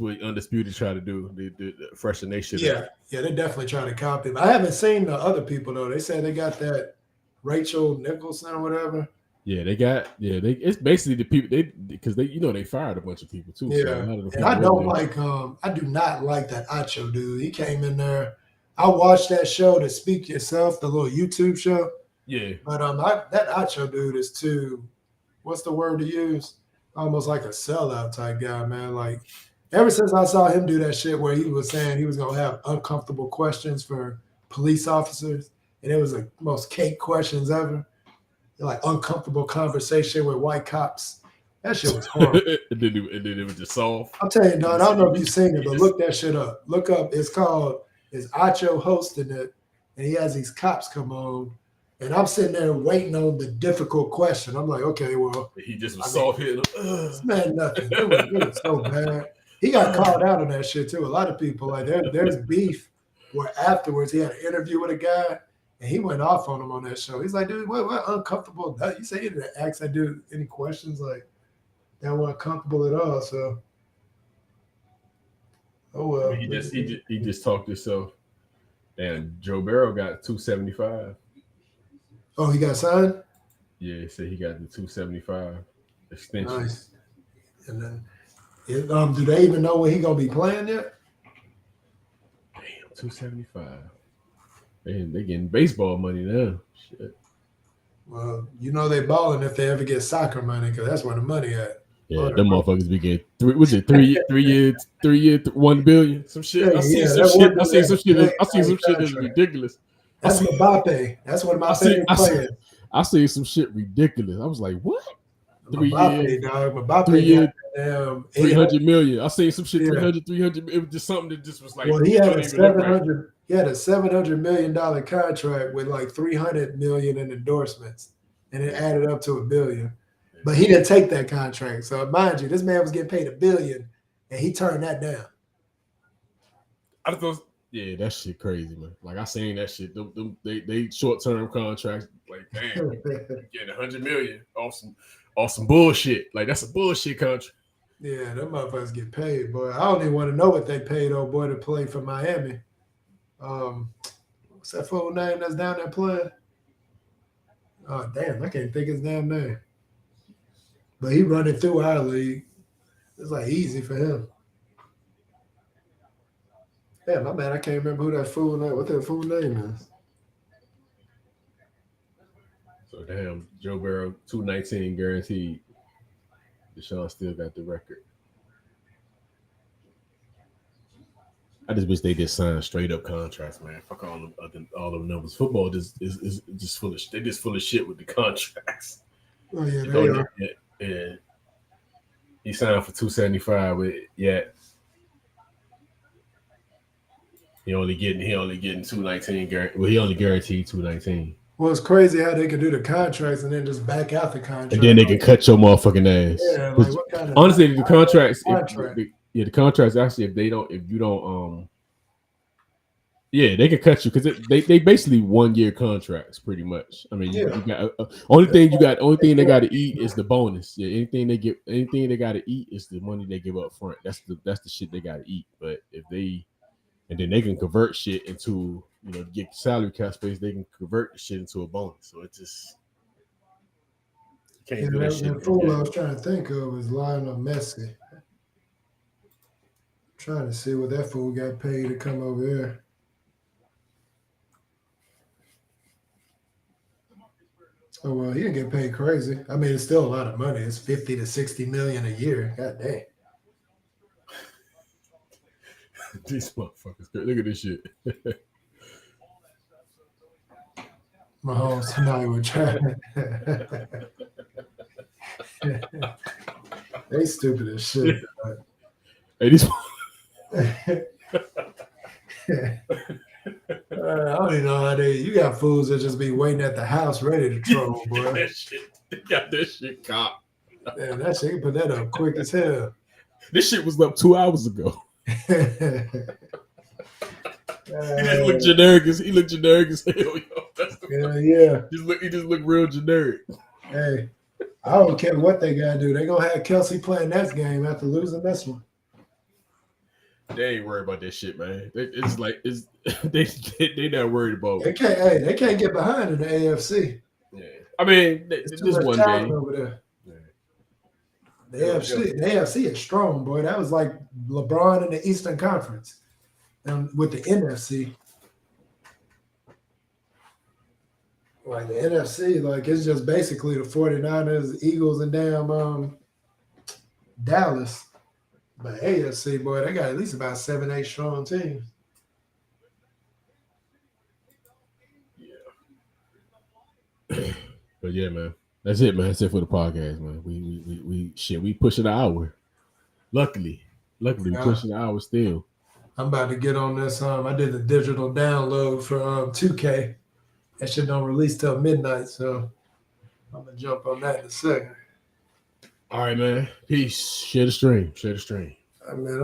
what Undisputed try to do. The freshen they shit. Yeah, they definitely try to copy. I haven't seen the other people though. They said they got that Rachel Nicholson or whatever. Yeah, it's basically the people because they fired a bunch of people too. Yeah, so and I don't like I do not like that Acho dude. He came in there. I watched that show, to Speak Yourself, the little YouTube show. Yeah, but that Acho dude is too. What's the word to use? Almost like a sellout type guy, man. Like. Ever since I saw him do that shit where he was saying he was going to have uncomfortable questions for police officers, and it was the most cake questions ever, like uncomfortable conversation with white cops. That shit was horrible. and then it was just soft. I'll tell you, Don, I don't know if you've seen it, but look that shit up. Look up. It's Acho hosting it, and he has these cops come on, and I'm sitting there waiting on the difficult question. I'm like, okay, well. He just was soft hitting him. Man, nothing. It was so bad. He got called out on that shit too. A lot of people like there's beef where afterwards he had an interview with a guy and he went off on him on that show. He's like, dude, what uncomfortable? You say you didn't ask that dude any questions like that weren't comfortable at all. So, oh well. He just talked himself. And Joe Barrow got 275. Oh, he got signed? Yeah, he said he got the 275 extension. Nice. And then. Do they even know when he gonna be playing yet? Damn, 275. They getting baseball money now. Shit. Well, they balling if they ever get soccer money because that's where the money at. Yeah, them motherfuckers be getting 3 years, 1 billion, some shit. I seen some shit that's ridiculous. That's Mbappe. That's one of my favorite players. I seen some shit ridiculous. I was like, what? 3 years, Mbappe, 3 years, 300 million. I seen some shit, 300. It was just something that just was like. Well, he had a $700 million contract with like 300 million in endorsements, and it added up to $1 billion. But he didn't take that contract. So mind you, this man was getting paid $1 billion, and he turned that down. I thought, yeah, that shit crazy, man. Like I seen that shit. They short-term contracts, like damn, getting 100 million off some bullshit. Like that's a bullshit contract. Yeah, them motherfuckers get paid, boy. I don't even want to know what they paid old boy to play for Miami. What's that full name that's down there playing? Oh damn, I can't think his damn name. But he running through our league. It's like easy for him. Yeah, my man, I can't remember who that fool name. What that fool name is? So damn, Joe Burrow 219 guaranteed. Deshaun still got the record. I just wish they just signed straight up contracts, man. Fuck all them numbers. Football is just full of they just full of shit with the contracts. Oh yeah, they are. Yeah. He signed for 275 with he only getting 219 he only guaranteed 219. Well, it's crazy how they can do the contracts and then just back out the contract. And then they can cut your motherfucking ass. Yeah, like what kind of honestly, the contracts, contract? the contracts actually, if you don't, they can cut you because they basically 1 year contracts pretty much. I mean, you got only thing they got to eat is the bonus. Yeah, anything they got to eat is the money they give up front. That's the shit they got to eat. But and then they can convert shit into, get salary cap space. They can convert the shit into a bonus. So it just can't do that shit. The fool I was trying to think of is Lionel Messi. I'm trying to see what that fool got paid to come over here. Oh well, he didn't get paid crazy. I mean, it's still a lot of money. It's 50 to 60 million a year. God dang. These motherfuckers. Look at this shit. Mahomes tonight would try. They stupid as shit. Hey, these. I don't even know how you got fools that just be waiting at the house ready to troll, boy. They got that shit caught. Man, that shit put that up quick as hell. This shit was up 2 hours ago. He looked generic as hell, yo. That's the He just looked real generic. Hey, I don't care what they gotta do. They gonna have Kelsey playing next game after losing this one. They ain't worried about that shit, man. They not worried about. They can't get behind in the AFC. Yeah, I mean, this one game over there. The AFC is strong, boy. That was like LeBron in the Eastern Conference. And with the NFC, like the NFC, like it's just basically the 49ers, Eagles, and damn Dallas. But AFC, boy, they got at least about 7-8 strong teams. Yeah. But yeah, man. That's it, man. That's it for the podcast, man. We pushing an hour. Luckily, we pushing an hour still. I'm about to get on this. I did the digital download for 2K. That shit don't release till midnight, so I'm gonna jump on that in a second. All right, man. Peace. Share the stream. Man,